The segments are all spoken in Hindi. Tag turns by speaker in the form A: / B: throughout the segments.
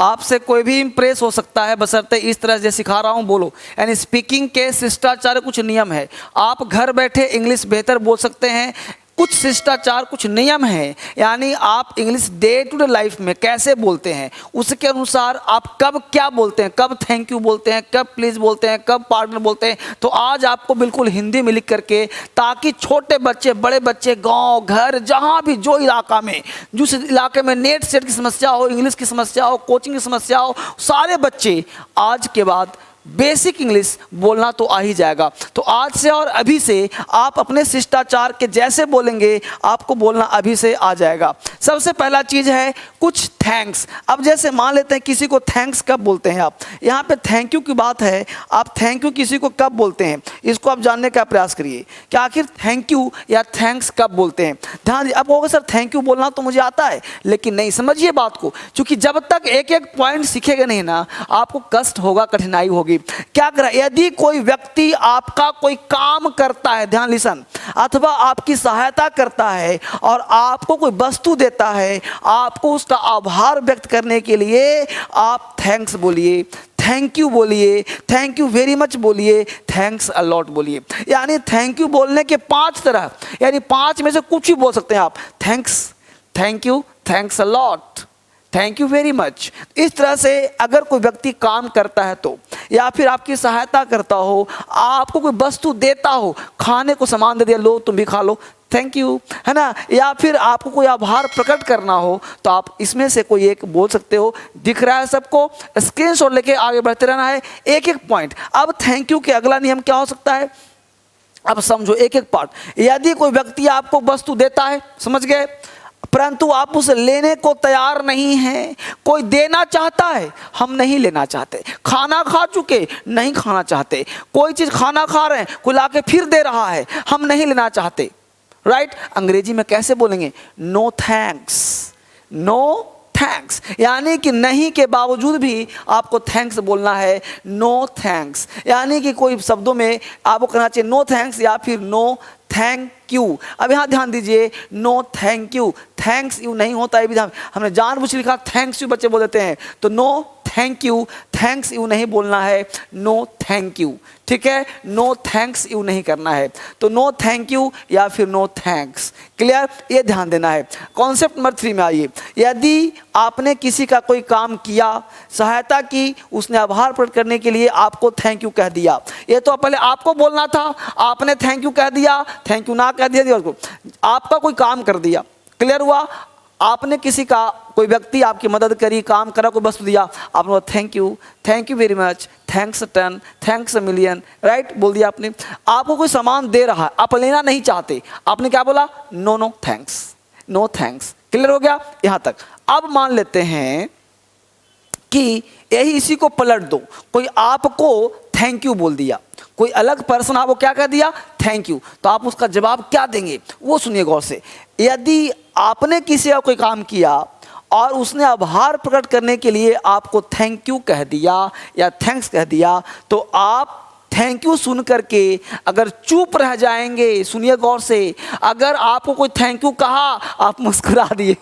A: आपसे कोई भी इंप्रेस हो सकता है, बशर्ते इस तरह से सिखा रहा हूँ बोलो। यानी स्पीकिंग के शिष्टाचार कुछ नियम है। आप घर बैठे इंग्लिश बेहतर बोल सकते हैं, कुछ शिष्टाचार कुछ नियम हैं। यानी आप English day to day life में कैसे बोलते हैं उसके अनुसार आप कब क्या बोलते हैं, कब थैंक यू बोलते हैं, कब प्लीज़ बोलते हैं, कब पार्टनर बोलते हैं। तो आज आपको बिल्कुल हिंदी में लिख करके, ताकि छोटे बच्चे बड़े बच्चे गांव घर जहां भी जो इलाका में, जिस इलाके में नेट सेट की समस्या हो, इंग्लिश की समस्या हो, कोचिंग की समस्या हो, सारे बच्चे आज के बाद बेसिक इंग्लिश बोलना तो आ ही जाएगा। तो आज से और अभी से आप अपने शिष्टाचार के जैसे बोलेंगे, आपको बोलना अभी से आ जाएगा। सबसे पहला चीज़ है कुछ थैंक्स। अब जैसे मान लेते हैं किसी को थैंक्स कब बोलते हैं आप, यहाँ पे थैंक यू की बात है, आप थैंक यू किसी को कब बोलते हैं इसको आप जानने का प्रयास करिए कि आखिर थैंक यू या थैंक्स कब बोलते हैं। ध्यान दीजिए। अब होगा सर थैंक यू बोलना तो मुझे आता है, लेकिन नहीं, समझिए बात को, क्योंकि जब तक एक एक पॉइंट सीखेगा नहीं ना, आपको कष्ट होगा, कठिनाई होगी। क्या करें, यदि कोई व्यक्ति आपका कोई काम करता है, ध्यान लिसन, अथवा आपकी सहायता करता है और आपको कोई वस्तु देता है, आपको उसका आभार व्यक्त करने के लिए आप थैंक्स बोलिए, थैंक यू बोलिए, थैंक यू वेरी मच बोलिए, थैंक्स अ लॉट बोलिए। यानी थैंक यू बोलने के 5 तरह, यानी 5 में से कुछ ही बोल सकते हैं आप। Thanks, thank you, thanks a lot, thank you very much. इस तरह से अगर कोई व्यक्ति काम करता है तो, या फिर आपकी सहायता करता हो, आपको कोई वस्तु देता हो, खाने को सामान दे दिया, लो तुम भी खा लो, थैंक यू, है ना, या फिर आपको कोई आभार प्रकट करना हो तो आप इसमें से कोई एक बोल सकते हो। दिख रहा है सबको, स्क्रीनशॉट लेके आगे बढ़ते रहना है, एक एक पॉइंट। अब थैंक यू के अगला नियम क्या हो सकता है, अब समझो एक एक पार्ट। यदि कोई व्यक्ति आपको वस्तु देता है, समझ गए, परंतु आप उसे लेने को तैयार नहीं हैं, कोई देना चाहता है, हम नहीं लेना चाहते, खाना खा चुके नहीं खाना चाहते, कोई चीज़ खाना खा रहे हैं, कोई लाके फिर दे रहा है, हम नहीं लेना चाहते, राइट। अंग्रेजी में कैसे बोलेंगे, नो थैंक्स, नो थैंक्स। यानी कि नहीं के बावजूद भी आपको थैंक्स बोलना है, नो थैंक्स। यानी कि कोई शब्दों में आपको कहना चाहिए नो थैंक्स या फिर नो थैंक यू। अब यहाँ ध्यान दीजिए, no thank you, thanks you नहीं होता है, भी हमने जानबूझ लिखा थैंक्स यू, बच्चे बोल देते हैं, तो no thank you, thanks you नहीं बोलना है, नो थैंक यू, ठीक है, नो थैंक्स यू नहीं करना है, तो नो थैंक यू या फिर नो थैंक्स। क्लियर, ये ध्यान देना है। कॉन्सेप्ट नंबर 3 में आइए। यदि आपने किसी का कोई काम किया, सहायता की, उसने आभार प्रकट करने के लिए आपको थैंक यू कह दिया, ये तो पहले आपको बोलना था, आपने थैंक यू कह दिया, थैंक यू ना कह दिया, उसको आपका कोई काम कर दिया, क्लियर हुआ, आपने किसी का, कोई व्यक्ति आपकी मदद करी, काम करा, कोई वस्तु दिया, आपने बोला thank you very much, thanks a ton, thanks a million, right, बोल दिया आपने। आपको कोई सामान दे रहा है, आप लेना नहीं चाहते, आपने क्या बोला, no no thanks, no thanks. Clear हो गया यहाँ तक। अब मान लेते हैं कि यही इसी को पलट दो, कोई आपको थैंक यू बोल दिया, कोई अलग पर्सन आपको क्या कह दिया, थैंक यू, तो आप उसका जवाब क्या देंगे वो सुनिए गौर से। यदि आपने किसी का कोई काम किया और उसने आभार प्रकट करने के लिए आपको थैंक यू कह दिया या थैंक्स कह दिया, तो आप थैंक यू सुन करके अगर चुप रह जाएंगे, सुनिए गौर से, अगर आपको कोई थैंक यू कहा, आप मुस्कुरा दिए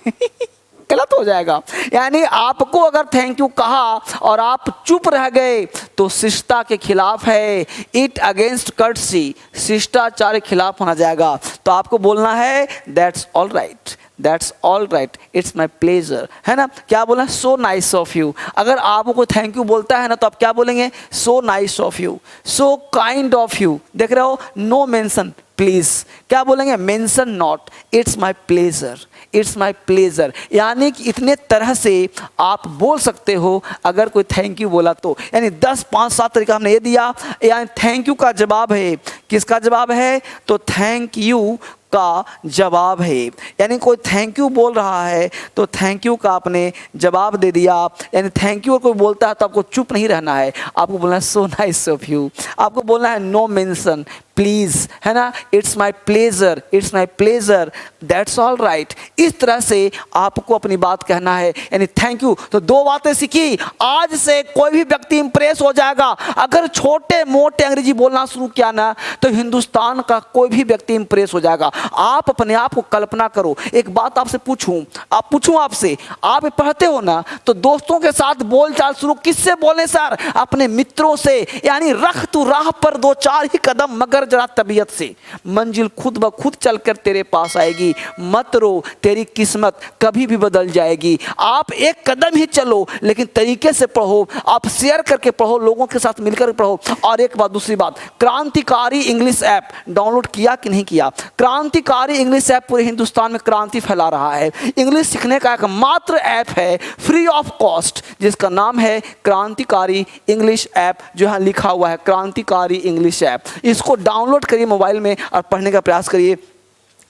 A: गलत हो जाएगा। यानी आपको अगर थैंक यू कहा और आप चुप रह गए तो शिष्टता के खिलाफ है, इट अगेंस्ट कर्टसी, शिष्टाचार के खिलाफ होना जाएगा। तो आपको बोलना है that's all right, that's all right, it's my pleasure, है ना। क्या बोलना है, सो नाइस ऑफ यू। अगर आपको कोई थैंक यू बोलता है ना तो आप क्या बोलेंगे, so nice of you, so kind of you. देख रहे हो, नो मेंशन प्लीज, क्या बोलेंगे, mention not, it's my pleasure, it's my pleasure. यानी कि इतने तरह से आप बोल सकते हो अगर कोई थैंक यू बोला तो। यानी 10 5 7 तरीका हमने ये दिया। यानी थैंक यू का जवाब है, किसका जवाब है, तो थैंक यू का जवाब है। यानी कोई थैंक यू बोल रहा है तो थैंक यू का आपने जवाब दे दिया। यानी थैंक यू कोई बोलता है तो आपको चुप नहीं रहना है, आपको बोलना है सो नाइस ऑफ यू, आपको बोलना है नो मेंशन प्लीज़, है ना, it's my pleasure, it's my pleasure, that's all right. इस तरह से आपको अपनी बात कहना है, यानी थैंक यू। तो दो बातें सीखी, आज से कोई भी व्यक्ति इंप्रेस हो जाएगा। अगर छोटे मोटे अंग्रेजी बोलना शुरू किया ना तो हिंदुस्तान का कोई भी व्यक्ति इंप्रेस हो जाएगा। आप अपने आप को कल्पना करो। एक बात आपसे पूछूं आपसे, आप पढ़ते हो ना तो दोस्तों के साथ बोलचाल शुरू किससे बोले सर? अपने मित्रों से। यानी रख तू राह पर दो चार ही कदम मगर जरा तबीयत से, मंजिल खुद ब खुद चलकर तेरे पास आएगी। मत रो, तेरी किस्मत कभी भी बदल जाएगी। आप एक कदम ही चलो लेकिन तरीके से पढ़ो, आप शेयर करके पढ़ो, लोगों के साथ मिलकर पढ़ो। और एक बात, दूसरी बात, क्रांतिकारी इंग्लिश ऐप डाउनलोड किया कि नहीं किया? क्रांतिकारी इंग्लिश ऐप पूरे हिंदुस्तान में क्रांति फैला रहा है। इंग्लिश सीखने का एक मात्र ऐप है फ्री ऑफ कॉस्ट जिसका नाम है क्रांतिकारी इंग्लिश ऐप, जो यहाँ लिखा हुआ है क्रांतिकारी इंग्लिश ऐप। इसको डाउनलोड करिए मोबाइल में और पढ़ने का प्रयास करिए।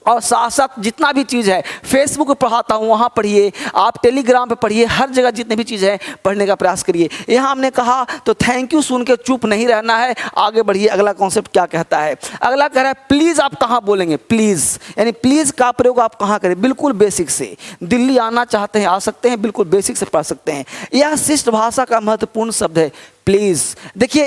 A: और साथ साथ जितना भी चीज़ है, फेसबुक पर पढ़ाता हूँ वहाँ पढ़िए, आप टेलीग्राम पे पढ़िए, हर जगह जितने भी चीज़ है पढ़ने का प्रयास करिए। यहाँ हमने कहा तो थैंक यू सुन के चुप नहीं रहना है, आगे बढ़िए। अगला कॉन्सेप्ट क्या कहता है? अगला कह रहा है प्लीज़ आप कहाँ बोलेंगे? प्लीज़, यानी प्लीज़ का प्रयोग आप कहाँ करें? बिल्कुल बेसिक से। दिल्ली आना चाहते हैं आ सकते हैं, बिल्कुल बेसिक से पढ़ सकते हैं। यह शिष्ट भाषा का महत्वपूर्ण शब्द है प्लीज़। देखिए,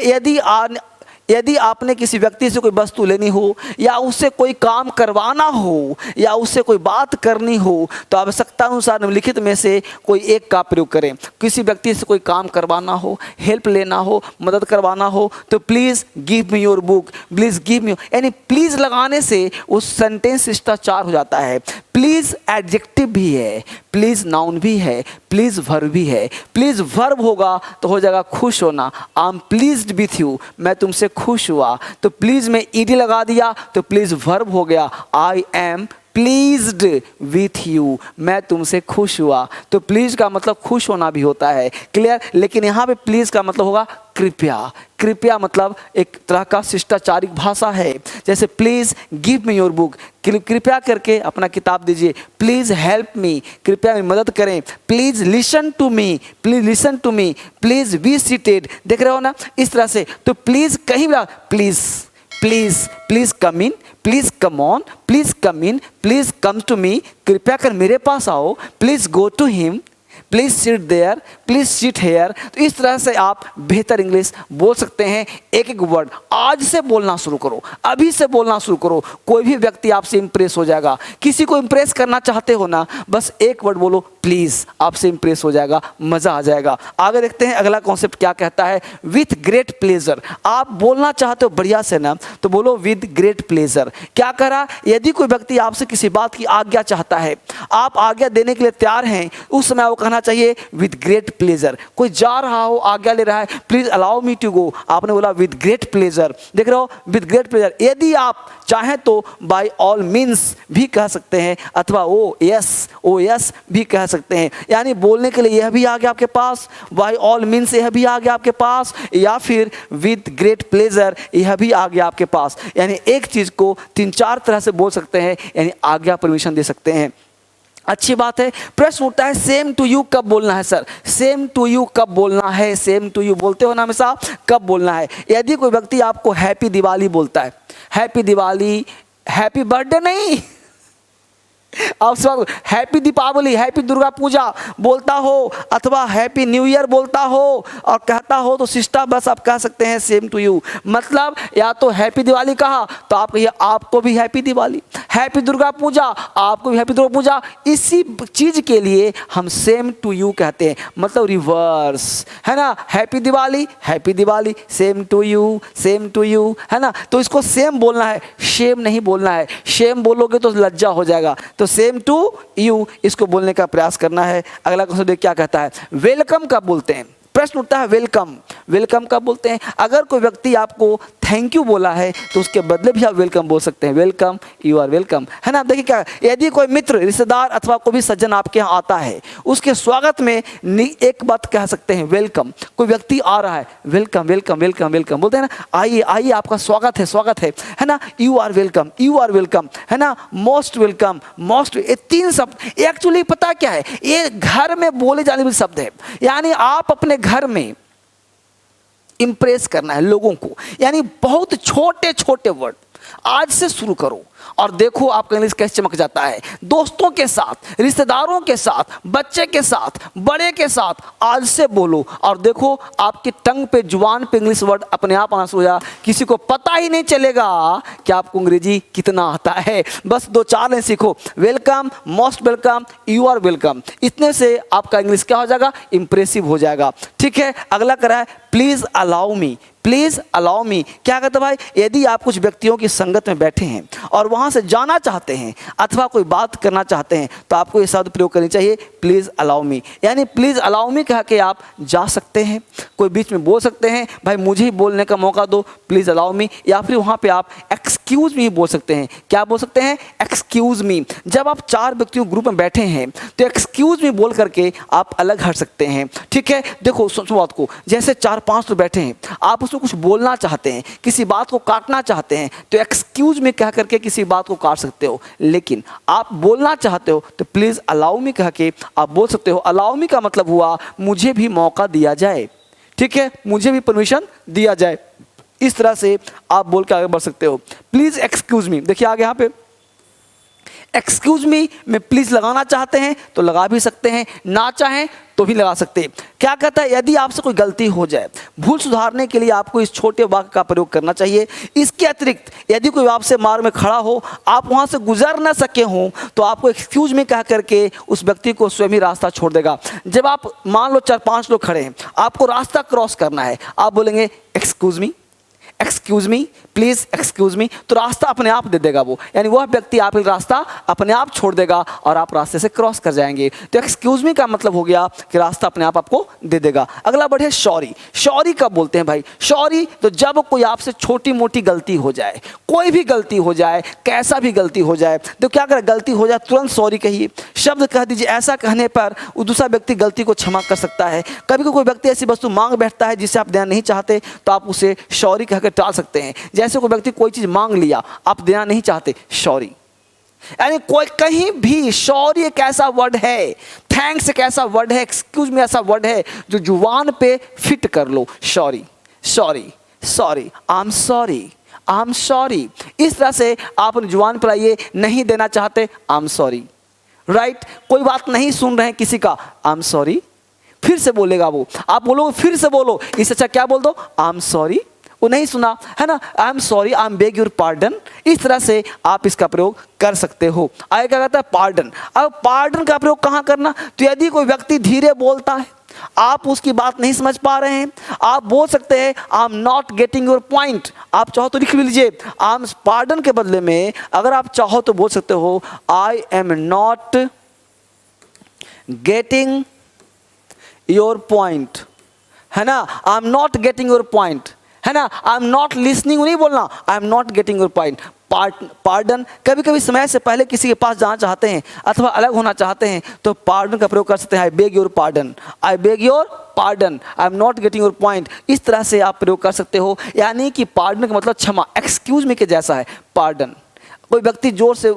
A: यदि आपने किसी व्यक्ति से कोई वस्तु लेनी हो या उससे कोई काम करवाना हो या उससे कोई बात करनी हो तो आवश्यकता अनुसार निम्नलिखित में से कोई एक का प्रयोग करें। किसी व्यक्ति से कोई काम करवाना हो, हेल्प लेना हो, मदद करवाना हो तो please give me your book, please give me, यानी प्लीज़ लगाने से उस सेंटेंस शिष्टाचार हो जाता है। प्लीज़ एडजेक्टिव भी है, प्लीज़ नाउन भी है, प्लीज़ वर्ब भी है। प्लीज़ वर्ब होगा तो हो जाएगा खुश होना, I am pleased with you, मैं तुमसे खुश हुआ। तो प्लीज़ में ईडी लगा दिया तो प्लीज़ वर्ब हो गया, I am pleased with you, मैं तुमसे खुश हुआ। तो प्लीज़ का मतलब खुश होना भी होता है, क्लियर। लेकिन यहाँ पे प्लीज़ का मतलब होगा कृपया। कृपया मतलब एक तरह का शिष्टाचारिक भाषा है। जैसे please give me your book, कृपया करके अपना किताब दीजिए। प्लीज़ हेल्प मी, कृपया मेरी मदद करें। Please listen to me, please listen to me, please be seated, देख रहे हो ना इस तरह से। तो प्लीज़ कहीं भी please, please, please come in, please come on, please come in, please come to me, कृपया कर मेरे पास आओ, please go to him, please sit there, please sit here. तो इस तरह से आप बेहतर इंग्लिश बोल सकते हैं। एक एक वर्ड आज से बोलना शुरू करो, अभी से बोलना शुरू करो, कोई भी व्यक्ति आपसे इंप्रेस हो जाएगा। किसी को इंप्रेस करना चाहते हो ना, बस एक वर्ड बोलो प्लीज़, आपसे इंप्रेस हो जाएगा, मज़ा आ जाएगा। आगे देखते हैं अगला कॉन्सेप्ट क्या कहता है। विथ ग्रेट प्लेजर, आप बोलना चाहते हो बढ़िया से ना तो बोलो विद ग्रेट प्लेजर। क्या करा? यदि कोई व्यक्ति आपसे किसी बात की आज्ञा चाहता है, आप आज्ञा देने के लिए तैयार हैं, उस समय वो कहना चाहिए विद ग्रेट प्लेजर। कोई जा रहा हो, आज्ञा ले रहा है, please allow me to go, आपने बोला विद ग्रेट प्लेजर। देख रहे हो, विद ग्रेट प्लेजर। यदि आप चाहें तो बाय ऑल मीन्स भी कह सकते हैं, अथवा ओ यस भी कह सकते हैं। यानी बोलने के लिए यह भी आ गया आपके पास, बाय ऑल मीन्स यह भी आ गया आपके पास, या फिर विद ग्रेट प्लेजर यह भी आ गया आपके पास। यानी एक चीज को तीन चार तरह से बोल सकते हैं, यानी आज्ञा परमिशन दे सकते हैं। अच्छी बात है। प्रश्न उठता है सेम टू यू कब बोलना है सर? सेम टू यू कब बोलना है? सेम टू यू बोलते हो ना हमेशा, कब बोलना है? यदि कोई व्यक्ति आपको हैप्पी दिवाली बोलता है, हैप्पी दिवाली, हैप्पी बर्थडे नहीं, आप सब हैप्पी दीपावली, हैप्पी दुर्गा पूजा बोलता हो, अथवा हैप्पी न्यू ईयर बोलता हो और कहता हो तो सिस्टर बस आप कह सकते हैं सेम टू यू। मतलब या तो हैप्पी दिवाली कहा तो आप कहिए आपको भी हैप्पी दिवाली, हैप्पी दुर्गा पूजा आपको भी हैप्पी दुर्गा पूजा। इसी चीज के लिए हम सेम टू यू कहते हैं, मतलब रिवर्स, है ना। Happy Diwali, same to you, है ना। तो इसको सेम बोलना है, शेम नहीं बोलना है। शेम बोलोगे तो लज्जा हो जाएगा। तो सेम टू यू इसको बोलने का प्रयास करना है। अगला क्वेश्चन क्या कहता है? वेलकम कब बोलते हैं? प्रश्न उठता है वेलकम कब बोलते हैं? अगर कोई व्यक्ति आपको थैंक यू बोला है तो उसके बदले भी आप वेलकम बोल सकते हैं, वेलकम, यू आर वेलकम, है ना। देखिए क्या, यदि कोई मित्र, रिश्तेदार अथवा कोई भी सज्जन आपके यहाँ आता है, उसके स्वागत में एक बात कह सकते हैं वेलकम। कोई व्यक्ति आ रहा है, वेलकम वेलकम वेलकम वेलकम बोलते हैं ना, आइए आइए आपका स्वागत है ना। यू आर वेलकम, है ना। मोस्ट वेलकम, मोस्ट, ये तीन शब्द एक्चुअली पता क्या है, ये घर में बोले जाने वाले शब्द है। यानी आप अपने घर में इंप्रेस करना है लोगों को, यानी बहुत छोटे छोटे वर्ड, आज से शुरू करो और देखो आपका इंग्लिश कैसे चमक जाता है। दोस्तों के साथ, रिश्तेदारों के साथ, बच्चे के साथ, बड़े के साथ आज से बोलो और देखो आपकी टंग पे, जुबान पे इंग्लिश वर्ड अपने आप आना शुरू हो जाएगा। किसी को पता ही नहीं चलेगा कि आपको अंग्रेजी कितना आता है। बस 2-4 लाइन सीखो, welcome, most welcome, you are welcome, इतने से आपका इंग्लिश क्या हो जाएगा, इंप्रेसिव हो जाएगा। ठीक है, अगला करा है please allow me. Please allow मी क्या कहता है भाई, यदि आप कुछ व्यक्तियों की संगत में बैठे हैं और वहां से जाना चाहते हैं अथवा कोई बात करना चाहते हैं तो आपको ये शब्द प्रयोग करनी चाहिए, प्लीज अलाउ मी। यानी प्लीज अलाउ मी कह के आप जा सकते हैं, कोई बीच में बोल सकते हैं भाई मुझे ही बोलने का मौका दो, प्लीज अलाउ मी, या फिर वहां पे आप एक्सक्यूज मी बोल सकते हैं। क्या बोल सकते हैं, एक्सक्यूज मी। जब आप 4 व्यक्तियों ग्रुप में बैठे हैं तो एक्सक्यूज मी बोल करके आप अलग हट सकते हैं। ठीक है, देखो सुनो बात को, जैसे 4-5 लोग बैठे हैं, आप उसमें कुछ बोलना चाहते हैं, किसी बात को काटना चाहते हैं तो एक्सक्यूज मी कह करके किसी बात को काट सकते हो। लेकिन आप बोलना चाहते हो तो प्लीज अलाउ मी कह के आप बोल सकते हो। अलाउ मी का मतलब हुआ मुझे भी मौका दिया जाए, ठीक है, मुझे भी परमिशन दिया जाए। इस तरह से आप बोल के आगे बढ़ सकते हो। प्लीज एक्सक्यूज मी, देखिए आगे यहाँ पे एक्सक्यूज मी में प्लीज लगाना चाहते हैं तो लगा भी सकते हैं, ना चाहें तो भी लगा सकते हैं। क्या कहता है, यदि आपसे कोई गलती हो जाए, भूल सुधारने के लिए आपको इस छोटे वाक्य का प्रयोग करना चाहिए। इसके अतिरिक्त यदि कोई आपसे मार्ग में खड़ा हो, आप वहां से गुजर ना सके हों तो आपको एक्सक्यूज मी कह करके उस व्यक्ति को स्वयं ही रास्ता छोड़ देगा। जब आप मान लो 4-5 लोग खड़े हैं, आपको रास्ता क्रॉस करना है, आप बोलेंगे excuse me, excuse me, please excuse me, तो रास्ता अपने आप दे देगा वो, यानी वह व्यक्ति आपका रास्ता अपने आप छोड़ देगा और आप रास्ते से क्रॉस कर जाएंगे। तो एक्सक्यूज मी का मतलब हो गया कि रास्ता अपने आप आपको दे देगा। अगला वर्ड है सॉरी। सॉरी कब बोलते हैं भाई, सॉरी तो जब कोई आपसे छोटी मोटी गलती हो जाए, कोई भी गलती हो जाए, कैसा भी गलती हो जाए, तो क्या करें, गलती हो जाए तुरंत सॉरी कहिए, शब्द कह दीजिए। ऐसा कहने पर वो दूसरा व्यक्ति गलती को क्षमा कर सकता है। कभी कोई व्यक्ति ऐसी वस्तु मांग बैठता है जिसे आप देना नहीं चाहते तो आप उसे सॉरी कहकर टाल सकते हैं। जैसे कोई व्यक्ति कोई चीज मांग लिया, आप देना नहीं चाहते, सॉरी। यानी कोई कहीं भी सॉरी एक ऐसा वर्ड है, थैंक्स एक ऐसा वर्ड है, एक्सक्यूज मी ऐसा वर्ड है जो जुबान पे फिट कर लो। Sorry, sorry, sorry, I am sorry, I am sorry. इस तरह से आप जुबान पर आइए, नहीं देना चाहते आई एम सॉरी, राइट। कोई बात नहीं सुन रहे हैं किसी का, आई एम सॉरी, फिर से बोलेगा वो, आप बोलोगे फिर से बोलो, इससे अच्छा क्या बोल दो, आई एम सॉरी, वो नहीं सुना है ना, आई am sorry, I M bag your pardon. इस तरह से आप इसका प्रयोग कर सकते हो। आगे क्या कहता है, पार्डन। अब पार्डन का प्रयोग कहाँ करना, तो यदि कोई व्यक्ति धीरे बोलता है, आप उसकी बात नहीं समझ पा रहे हैं, आप बोल सकते हैं I am not getting your point. आप चाहो तो लिख भी लीजिए, आई एम, पार्डन के बदले में अगर आप चाहो तो बोल सकते हो I am not getting your point, है ना, I am not getting your point, है ना, आई एम नॉट लिसनिंग नहीं बोलना, I am not getting your point. Pardon, कभी कभी समय से पहले किसी के पास जाना चाहते हैं अथवा अलग होना चाहते हैं तो पार्डन का प्रयोग कर सकते हैं, I beg your pardon, I beg your pardon, I am not getting your point. इस तरह से आप प्रयोग कर सकते हो। यानी कि पार्डन का मतलब क्षमा, एक्सक्यूज मी के जैसा है पार्डन। कोई व्यक्ति जोर से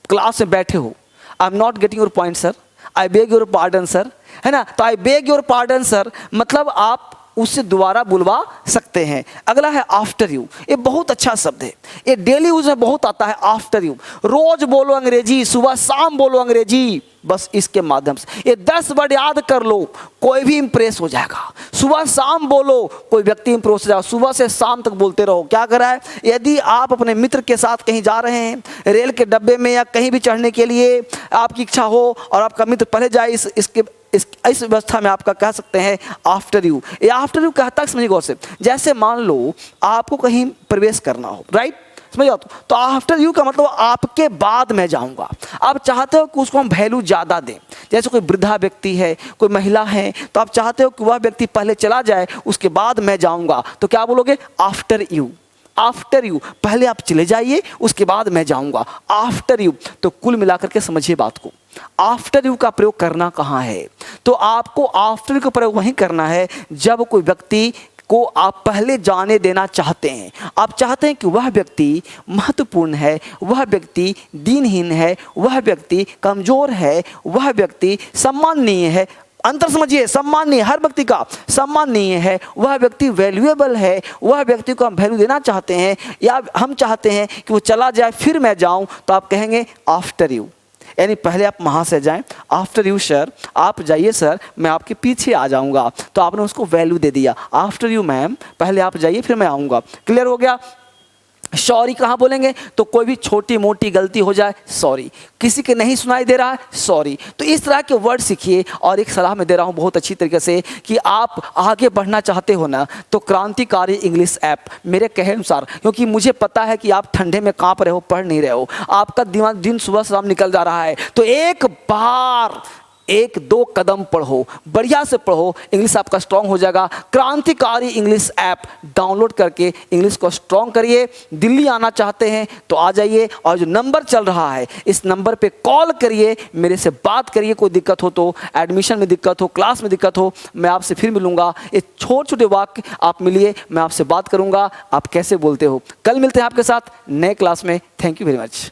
A: क्लास में बैठे हो, I am not getting your point sir, I beg your pardon sir, है ना, तो I beg your pardon sir मतलब आप उससे दोबारा बुलवा सकते हैं। अगला है आफ्टर यू। ये बहुत अच्छा शब्द है, ये डेली यूज में बहुत आता है। आफ्टर यू, रोज बोलो अंग्रेजी, सुबह शाम बोलो अंग्रेजी, बस इसके माध्यम से ये 10 वर्ड याद कर लो, कोई भी इंप्रेस हो जाएगा। सुबह शाम बोलो, कोई व्यक्ति इंप्रेस हो जाएगा। सुबह से शाम तक बोलते रहो। क्या करा है, यदि आप अपने मित्र के साथ कहीं जा रहे हैं, रेल के डब्बे में या कहीं भी चढ़ने के लिए आपकी इच्छा हो और आपका मित्र पहले जाए, इस व्यवस्था में आपका कह सकते हैं आफ्टर यू। ये आफ्टर यू कहता है, समझिए गौर से, जैसे मान लो आपको कहीं प्रवेश करना हो, राइट, समझ जाओ, तो आफ्टर यू का मतलब आपके बाद मैं जाऊंगा। आप चाहते हो कि उसको हम वैल्यू ज़्यादा दें। जैसे कोई वृद्धा व्यक्ति है, कोई महिला है, तो आप चाहते हो कि वह व्यक्ति पहले चला जाए, उसके बाद मैं जाऊंगा, तो क्या बोलोगे, आफ्टर यू। आफ्टर यू, पहले आप चले जाइए, उसके बाद मैं जाऊंगा, आफ्टर यू। तो कुल मिलाकर के समझिए बात को, आफ्टर यू का प्रयोग करना कहाँ है, तो आपको आफ्टर यू का प्रयोग वहीं करना है जब कोई व्यक्ति को आप पहले जाने देना चाहते हैं। आप चाहते हैं कि वह व्यक्ति महत्वपूर्ण है, वह व्यक्ति दीनहीन है, वह व्यक्ति कमज़ोर है, वह व्यक्ति सम्माननीय है, अंतर समझिए, सम्माननीय हर व्यक्ति का सम्माननीय है, वह व्यक्ति वैल्यूएबल है, वह व्यक्ति को हम वैल्यू देना चाहते हैं, या हम चाहते हैं कि वो चला जाए फिर मैं जाऊं, तो आप कहेंगे आफ्टर यू, यानी पहले आप वहाँ से जाएं, आफ्टर यू सर, आप जाइए सर, मैं आपके पीछे आ जाऊंगा, तो आपने उसको वैल्यू दे दिया। आफ्टर यू मैम, पहले आप जाइए फिर मैं आऊँगा। क्लियर हो गया। सॉरी कहाँ बोलेंगे, तो कोई भी छोटी मोटी गलती हो जाए सॉरी, किसी के नहीं सुनाई दे रहा है सॉरी। तो इस तरह के वर्ड सीखिए। और एक सलाह मैं दे रहा हूँ बहुत अच्छी तरीके से, कि आप आगे बढ़ना चाहते हो ना, तो क्रांतिकारी इंग्लिश ऐप मेरे कहे अनुसार, क्योंकि मुझे पता है कि आप ठंडे में काँप रहे हो, पढ़ नहीं रहे हो, आपका दिमाग दिन सुबह शाम निकल जा रहा है, तो एक बार 1-2 कदम पढ़ो, बढ़िया से पढ़ो, इंग्लिश आपका स्ट्रांग हो जाएगा। क्रांतिकारी इंग्लिश ऐप डाउनलोड करके इंग्लिश को स्ट्रांग करिए। दिल्ली आना चाहते हैं तो आ जाइए, और जो नंबर चल रहा है इस नंबर पे कॉल करिए, मेरे से बात करिए। कोई दिक्कत हो तो, एडमिशन में दिक्कत हो, क्लास में दिक्कत हो, मैं आपसे फिर मिलूंगा। ये छोटे छोटे वाक्य आप मिलिए, मैं आपसे बात करूंगा, आप कैसे बोलते हो। कल मिलते हैं आपके साथ नए क्लास में। Thank you very much.